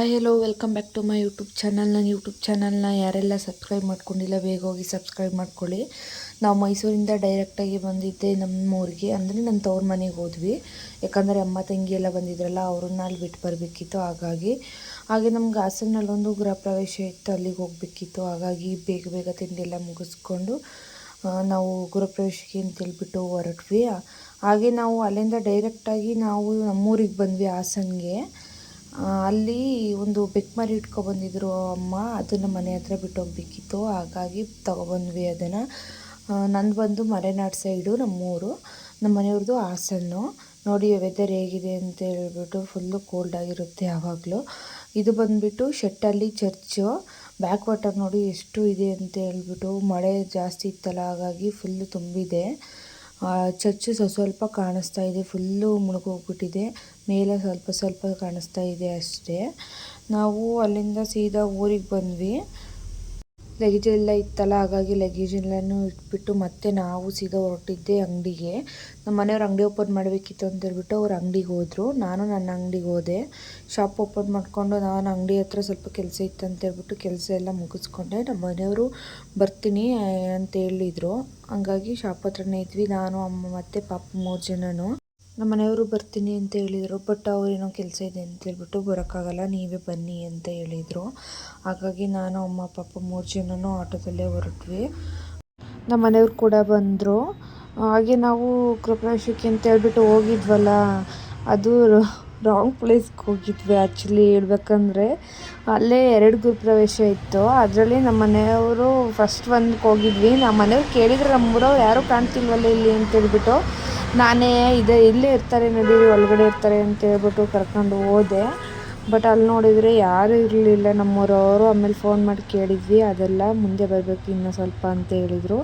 Hi hello welcome back to my YouTube channel. ನನ್ನ YouTube ಚಾನಲ್ನ ಯಾರೆಲ್ಲ ಸಬ್ಸ್ಕ್ರೈಬ್ ಮಾಡ್ಕೊಂಡಿಲ್ಲ ಬೇಗ ಹೋಗಿ ಸಬ್ಸ್ಕ್ರೈಬ್ ಮಾಡ್ಕೊಳ್ಳಿ. ನಾವು ಮೈಸೂರಿಂದ ಡೈರೆಕ್ಟಾಗಿ ಬಂದಿದ್ದೆ ನಮ್ಮೂರಿಗೆ, ಅಂದರೆ ನನ್ನ ತವ್ರ ಮನೆಗೆ ಹೋದ್ವಿ. ಯಾಕಂದರೆ ಅಮ್ಮ ತಂಗಿ ಎಲ್ಲ ಬಂದಿದ್ರಲ್ಲ, ಅವ್ರನ್ನ ಅಲ್ಲಿ ಬಿಟ್ಟು ಬರಬೇಕಿತ್ತು. ಹಾಗೆ ನಮ್ಗೆ ಹಾಸನಲ್ಲೊಂದು ಗೃಹ ಪ್ರವೇಶ ಇತ್ತು, ಅಲ್ಲಿಗೆ ಹೋಗಬೇಕಿತ್ತು. ಹಾಗಾಗಿ ಬೇಗ ಬೇಗ ತಿಂಡಿ ಎಲ್ಲ ಮುಗಿಸ್ಕೊಂಡು ನಾವು ಗೃಹ ಪ್ರವೇಶಕ್ಕೆ ಅಂತ ಹೇಳ್ಬಿಟ್ಟು ಹೊರಟ್ವಿ. ಹಾಗೆ ನಾವು ಅಲ್ಲಿಂದ ಡೈರೆಕ್ಟಾಗಿ ನಾವು ನಮ್ಮೂರಿಗೆ ಬಂದ್ವಿ, ಹಾಸನ್ಗೆ. ಅಲ್ಲಿ ಒಂದು ಬೆಕ್ಮರಿ ಇಟ್ಕೊಬಂದಿದ್ರು ಅಮ್ಮ, ಅದನ್ನು ಮನೆ ಹತ್ರ ಬಿಟ್ಟು ಹೋಗ್ಬೇಕಿತ್ತು. ಹಾಗಾಗಿ ತೊಗೊಬಂದ್ವಿ ಅದನ್ನು. ನಂದು ಬಂದು ಮಲೆನಾಡು ಸೈಡು ನಮ್ಮೂರು, ನಮ್ಮ ಮನೆಯವ್ರದ್ದು ಹಾಸನ್ನು. ನೋಡಿ ವೆದರ್ ಹೇಗಿದೆ ಅಂತ ಹೇಳ್ಬಿಟ್ಟು, ಫುಲ್ಲು ಕೋಲ್ಡ್ ಆಗಿರುತ್ತೆ ಯಾವಾಗಲೂ. ಇದು ಬಂದುಬಿಟ್ಟು ಶೆಟ್ಟಳ್ಳಿ ಚರ್ಚು. ಬ್ಯಾಕ್ ವಾಟರ್ ನೋಡಿ ಎಷ್ಟು ಇದೆ ಅಂತ ಹೇಳ್ಬಿಟ್ಟು, ಮಳೆ ಜಾಸ್ತಿ ಇತ್ತಲ್ಲ ಹಾಗಾಗಿ ಫುಲ್ಲು ತುಂಬಿದೆ. ಚರ್ಚು ಸ್ವಲ್ಪ ಕಾಣಿಸ್ತಾ ಇದೆ, ಫುಲ್ಲು ಮುಳುಗೋಗ್ಬಿಟ್ಟಿದೆ. ಮೇಲೆ ಸ್ವಲ್ಪ ಸ್ವಲ್ಪ ಕಾಣಿಸ್ತಾ ಇದೆ ಅಷ್ಟೇ. ನಾವು ಅಲ್ಲಿಂದ ಸೀದಾ ಊರಿಗೆ ಬಂದ್ವಿ. ಲಗೇಜ್ ಎಲ್ಲ ಇತ್ತಲ್ಲ, ಹಾಗಾಗಿ ಲಗೇಜ್ ಎಲ್ಲನೂ ಇಟ್ಬಿಟ್ಟು ಮತ್ತೆ ನಾವು ಸೀದಾ ಹೊರಟಿದ್ದೆ ಅಂಗಡಿಗೆ. ನಮ್ಮ ಮನೆಯವ್ರು ಅಂಗಡಿ ಓಪನ್ ಮಾಡಬೇಕಿತ್ತು ಅಂತ ಹೇಳ್ಬಿಟ್ಟು ಅವ್ರು ಅಂಗಡಿಗೆ ಹೋದರು. ನಾನು ನನ್ನ ಅಂಗಡಿಗೆ ಹೋದೆ. ಶಾಪ್ ಓಪನ್ ಮಾಡಿಕೊಂಡು ನಾನು ಅಂಗಡಿ ಹತ್ರ ಸ್ವಲ್ಪ ಕೆಲಸ ಇತ್ತು ಅಂತ ಹೇಳ್ಬಿಟ್ಟು ಕೆಲಸ ಎಲ್ಲ ಮುಗಿಸ್ಕೊಂಡೆ. ನಮ್ಮ ಮನೆಯವರು ಬರ್ತೀನಿ ಅಂತ ಹೇಳಿದರು, ಹಂಗಾಗಿ ಶಾಪ್ ಹತ್ರನೇ ಇದ್ವಿ. ನಾನು, ಅಮ್ಮ ಮತ್ತು ಪಾಪ 3 ಜನನು. ನಮ್ಮ ಮನೆಯವರು ಬರ್ತೀನಿ ಅಂತ ಹೇಳಿದರು, ಬಟ್ ಅವ್ರೇನೋ ಕೆಲಸ ಇದೆ ಅಂತ ಹೇಳ್ಬಿಟ್ಟು ಬರೋಕ್ಕಾಗಲ್ಲ, ನೀವೇ ಬನ್ನಿ ಅಂತ ಹೇಳಿದರು. ಹಾಗಾಗಿ ನಾನು, ಅಮ್ಮ, ಪಾಪ 3 ಜನನು ಆಟೋದಲ್ಲೇ ಹೊರಟ್ವಿ. ನಮ್ಮ ಮನೆಯವ್ರು ಕೂಡ ಬಂದರು. ಹಾಗೆ ನಾವು ಗೃಹಪ್ರವೇಶಕ್ಕೆ ಅಂತ ಹೇಳ್ಬಿಟ್ಟು ಹೋಗಿದ್ವಲ್ಲ, ಅದು ರಾಂಗ್ ಪ್ಲೇಸ್ಗೆ ಹೋಗಿದ್ವಿ. ಆ್ಯಕ್ಚುಲಿ ಹೇಳ್ಬೇಕಂದ್ರೆ ಅಲ್ಲೇ 2 ಗೃಹಪ್ರವೇಶ ಇತ್ತು. ಅದರಲ್ಲಿ ನಮ್ಮ ಮನೆಯವರು ಫಸ್ಟ್ ಒಂದಕ್ಕೆ ಹೋಗಿದ್ವಿ. ನಮ್ಮ ಮನೆಯವ್ರು ಕೇಳಿದ್ರು, ನಮ್ಮೂರವ್ರು ಯಾರೂ ಕಾಣ್ತಿಲ್ವಲ್ಲ ಇಲ್ಲಿ ಅಂತ ಹೇಳ್ಬಿಟ್ಟು. ನಾನೇ ಇಲ್ಲೇ ಇರ್ತಾರೆ ನಡೀರಿ, ಒಳಗಡೆ ಇರ್ತಾರೆ ಅಂತ ಹೇಳ್ಬಿಟ್ಟು ಕರ್ಕೊಂಡು ಹೋದೆ. ಬಟ್ ಅಲ್ಲಿ ನೋಡಿದರೆ ಯಾರೂ ಇರಲಿಲ್ಲ ನಮ್ಮೂರವರು. ಆಮೇಲೆ ಫೋನ್ ಮಾಡಿ ಕೇಳಿದ್ವಿ, ಅದೆಲ್ಲ ಮುಂದೆ ಬರಬೇಕು ಇನ್ನೂ ಸ್ವಲ್ಪ ಅಂತ ಹೇಳಿದರು.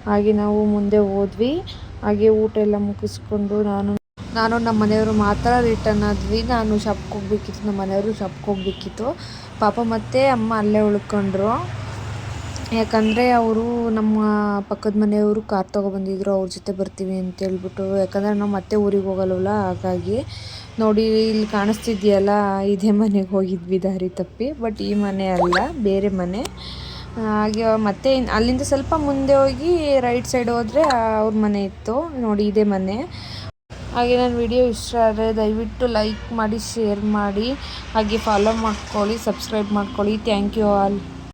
ಹಾಗೆ ನಾವು ಮುಂದೆ ಹೋದ್ವಿ. ಹಾಗೆ ಊಟ ಎಲ್ಲ ಮುಗಿಸ್ಕೊಂಡು ನಾನು ನಮ್ಮ ಮನೆಯವರು ಮಾತ್ರ ರಿಟರ್ನ್ ಆದ್ವಿ. ನಾನು ಶಾಪ್ಗೆ ಹೋಗ್ಬೇಕಿತ್ತು, ನಮ್ಮ ಮನೆಯವರು ಶಾಪ್ಗೆ ಹೋಗ್ಬೇಕಿತ್ತು. ಪಾಪ ಮತ್ತು ಅಮ್ಮ ಅಲ್ಲೇ ಉಳ್ಕೊಂಡ್ರು. ಯಾಕಂದರೆ ಅವರು ನಮ್ಮ ಪಕ್ಕದ ಮನೆಯವರು ಕಾರ್ ತೊಗೊಬಂದಿದ್ರು, ಅವ್ರ ಜೊತೆ ಬರ್ತೀವಿ ಅಂತ ಹೇಳ್ಬಿಟ್ಟು. ಯಾಕಂದರೆ ನಾವು ಮತ್ತೆ ಊರಿಗೆ ಹೋಗಲ್ವಲ್ಲ, ಹಾಗಾಗಿ. ನೋಡಿ ಇಲ್ಲಿ ಕಾಣಿಸ್ತಿದೆಯಲ್ಲ, ಇದೇ ಮನೆಗೆ ಹೋಗಿದ್ವಿ ದಾರಿ ತಪ್ಪಿ. ಬಟ್ ಈ ಮನೆ ಅಲ್ಲ, ಬೇರೆ ಮನೆ. ಹಾಗೆ ಮತ್ತೆ ಅಲ್ಲಿಂದ ಸ್ವಲ್ಪ ಮುಂದೆ ಹೋಗಿ ರೈಟ್ ಸೈಡ್ ಹೋದರೆ ಅವ್ರ ಮನೆ ಇತ್ತು. ನೋಡಿ ಇದೇ ಮನೆ. ಹಾಗೆ ನನ್ನ ವಿಡಿಯೋ ಇಷ್ಟ ಆದರೆ ದಯವಿಟ್ಟು ಲೈಕ್ ಮಾಡಿ, ಶೇರ್ ಮಾಡಿ, ಹಾಗೆ ಫಾಲೋ ಮಾಡ್ಕೊಳ್ಳಿ, ಸಬ್ಸ್ಕ್ರೈಬ್ ಮಾಡ್ಕೊಳ್ಳಿ. Thank you all.